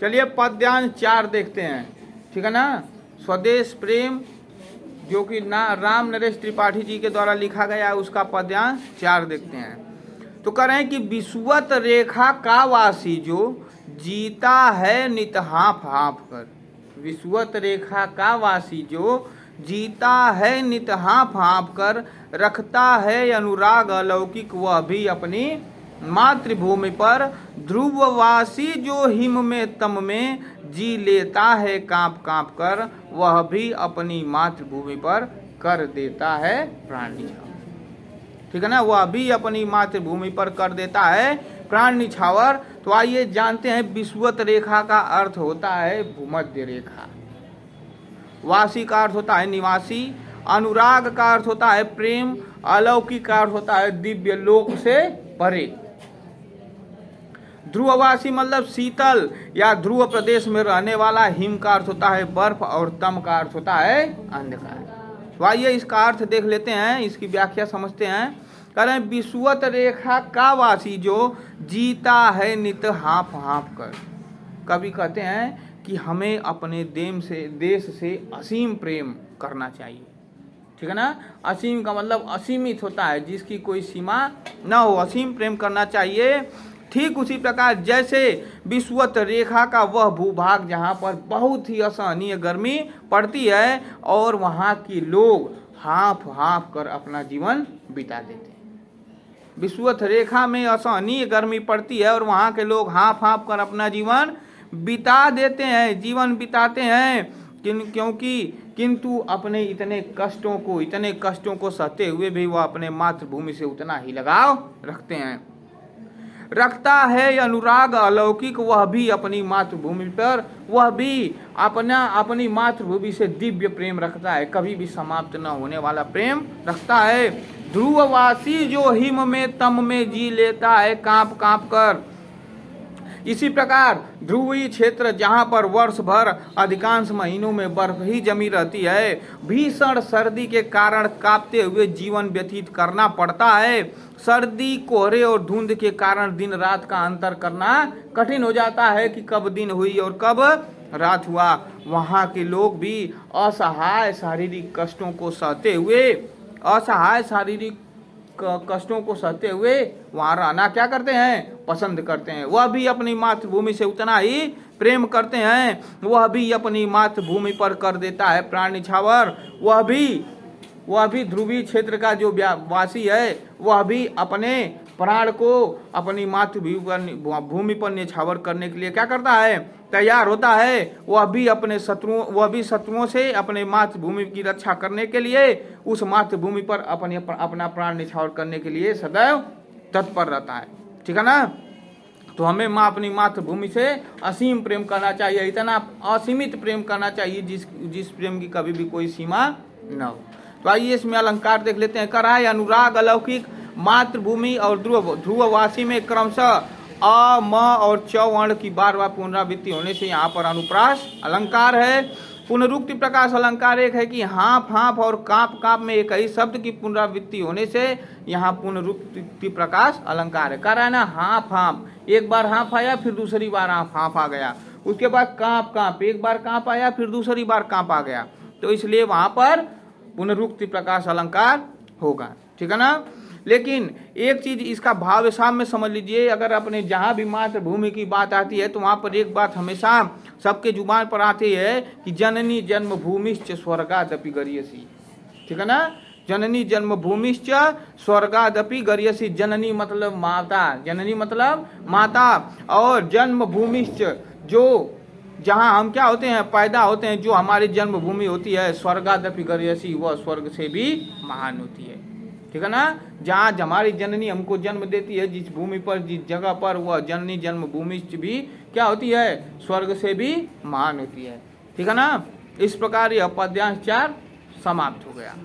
चलिए पद्यांश 4 देखते हैं, ठीक है ना। स्वदेश प्रेम जो कि ना राम नरेश त्रिपाठी जी के द्वारा लिखा गया है, उसका पद्यांश 4 देखते हैं। तो कह रहे हैं कि विषुवत रेखा का वासी जो जीता है नित हाँफ हाँफ कर। विषुवत रेखा का वासी जो जीता है नित हाँफ हाँफ कर, रखता है अनुराग अलौकिक वह भी अपनी मातृभूमि पर। ध्रुववासी जो हिम में तम में जी लेता है कांप कांप कर, वह भी अपनी मातृभूमि पर कर देता है प्राण न्यौछावर। ठीक है ना, वह भी अपनी मातृभूमि पर कर देता है प्राण न्यौछावर। तो आइए जानते हैं विषुवत रेखा का अर्थ होता है भूमध्य रेखा, वासी का अर्थ होता है निवासी, अनुराग का अर्थ होता है प्रेम, अलौकिक का अर्थ होता है दिव्य लोक से परे। ध्रुववासी मतलब शीतल या ध्रुव प्रदेश में रहने वाला, हिम का अर्थ होता है बर्फ और तम का अर्थ होता है अंधकार। तो आइए इसका अर्थ देख लेते हैं, इसकी व्याख्या समझते हैं। कह रहे हैं विषुवत रेखा का वासी जो जीता है नित हाँफ हाँफ कर। कवि कहते हैं कि हमें अपने देश से असीम प्रेम करना चाहिए, ठीक है ना। असीम का मतलब असीमित होता है, जिसकी कोई सीमा न हो, असीम प्रेम करना चाहिए। ठीक उसी प्रकार जैसे विषुवत रेखा का वह भूभाग जहाँ पर बहुत ही असहनीय गर्मी पड़ती है और वहाँ के लोग हाँफ हाँफ कर अपना जीवन बिता देते हैं। विषुवत रेखा में असहनीय गर्मी पड़ती है और वहाँ के लोग हाँफ हाँफ कर अपना जीवन बिता देते हैं, जीवन बिताते हैं, क्योंकि किंतु अपने इतने कष्टों को सहते हुए भी वह अपने मातृभूमि से उतना ही लगाव रखते हैं। रखता है अनुराग अलौकिक वह भी अपनी मातृभूमि पर, वह भी अपनी मातृभूमि से दिव्य प्रेम रखता है, कभी भी समाप्त न होने वाला प्रेम रखता है। ध्रुववासी जो हिम में तम में जी लेता है कांप कांप कर। इसी प्रकार ध्रुवीय क्षेत्र जहाँ पर वर्ष भर अधिकांश महीनों में बर्फ ही जमी रहती है, भीषण सर्दी के कारण कांपते हुए जीवन व्यतीत करना पड़ता है। सर्दी कोहरे और धुंध के कारण दिन रात का अंतर करना कठिन हो जाता है कि कब दिन हुई और कब रात हुआ। वहाँ के लोग भी असहाय शारीरिक कष्टों को सहते हुए वहाँ रहना क्या करते हैं, पसंद करते हैं। वह भी अपनी मातृभूमि से उतना ही प्रेम करते हैं, वह भी अपनी मातृभूमि पर कर देता है प्राण न्यौछावर। वह भी ध्रुवीय क्षेत्र का जो वासी है, वह भी अपने प्राण को अपनी मातृभूमि पर न्यौछावर करने के लिए क्या करता है, तैयार होता है। वह भी शत्रुओं से अपने मातृभूमि की रक्षा करने के लिए उस मातृभूमि पर अपना प्राण न्यौछावर करने के लिए सदैव तत्पर रहता है, ठीक है ना। तो हमें अपनी मातृभूमि से असीम प्रेम करना चाहिए, इतना असीमित प्रेम करना चाहिए जिस प्रेम की कभी भी कोई सीमा न हो। तो आइए इसमें अलंकार देख लेते हैं। कराय अनुराग अलौकिक मातृभूमि और ध्रुववासी में क्रमशः अ म और च वर्ण की बार बार पुनरावृत्ति होने से यहाँ पर अनुप्रास अलंकार है। पुनरुक्ति प्रकाश अलंकार एक है कि हाँफ हाँफ और कांप कांप में एक ही शब्द की पुनरावृत्ति होने से यहाँ पुनरुक्ति प्रकाश अलंकार है। कह रहा है ना हाँफ हाँफ, एक बार हाँफ आया फिर दूसरी बार हाँफ आ गया, उसके बाद कांप कांप, एक बार कांप आया फिर दूसरी बार कांप आ गया, तो इसलिए वहाँ पर पुनरुक्ति प्रकाश अलंकार होगा, ठीक है ना। लेकिन एक चीज इसका भाव साम्य समझ लीजिए, अगर अपने जहाँ भी मातृभूमि की बात आती है तो वहाँ पर एक बात हमेशा सबके जुबान पर आती है कि जननी जन्मभूमिश्च स्वर्गादपि गरीयसी, ठीक है ना। जननी जन्मभूमिश्च स्वर्गादपि गरीयसी, जननी मतलब माता, और जन्मभूमिश्च जो जहाँ हम क्या होते हैं, पैदा होते हैं, जो हमारी जन्मभूमि होती है, स्वर्गादपि गरीयसी वह स्वर्ग से भी महान होती है, ठीक है ना। जहाँ हमारी जननी हमको जन्म देती है, जिस भूमि पर जिस जगह पर, वह जननी जन्मभूमि भी क्या होती है, स्वर्ग से भी महान होती है, ठीक है ना। इस प्रकार यह पद्यांश 4 समाप्त हो गया।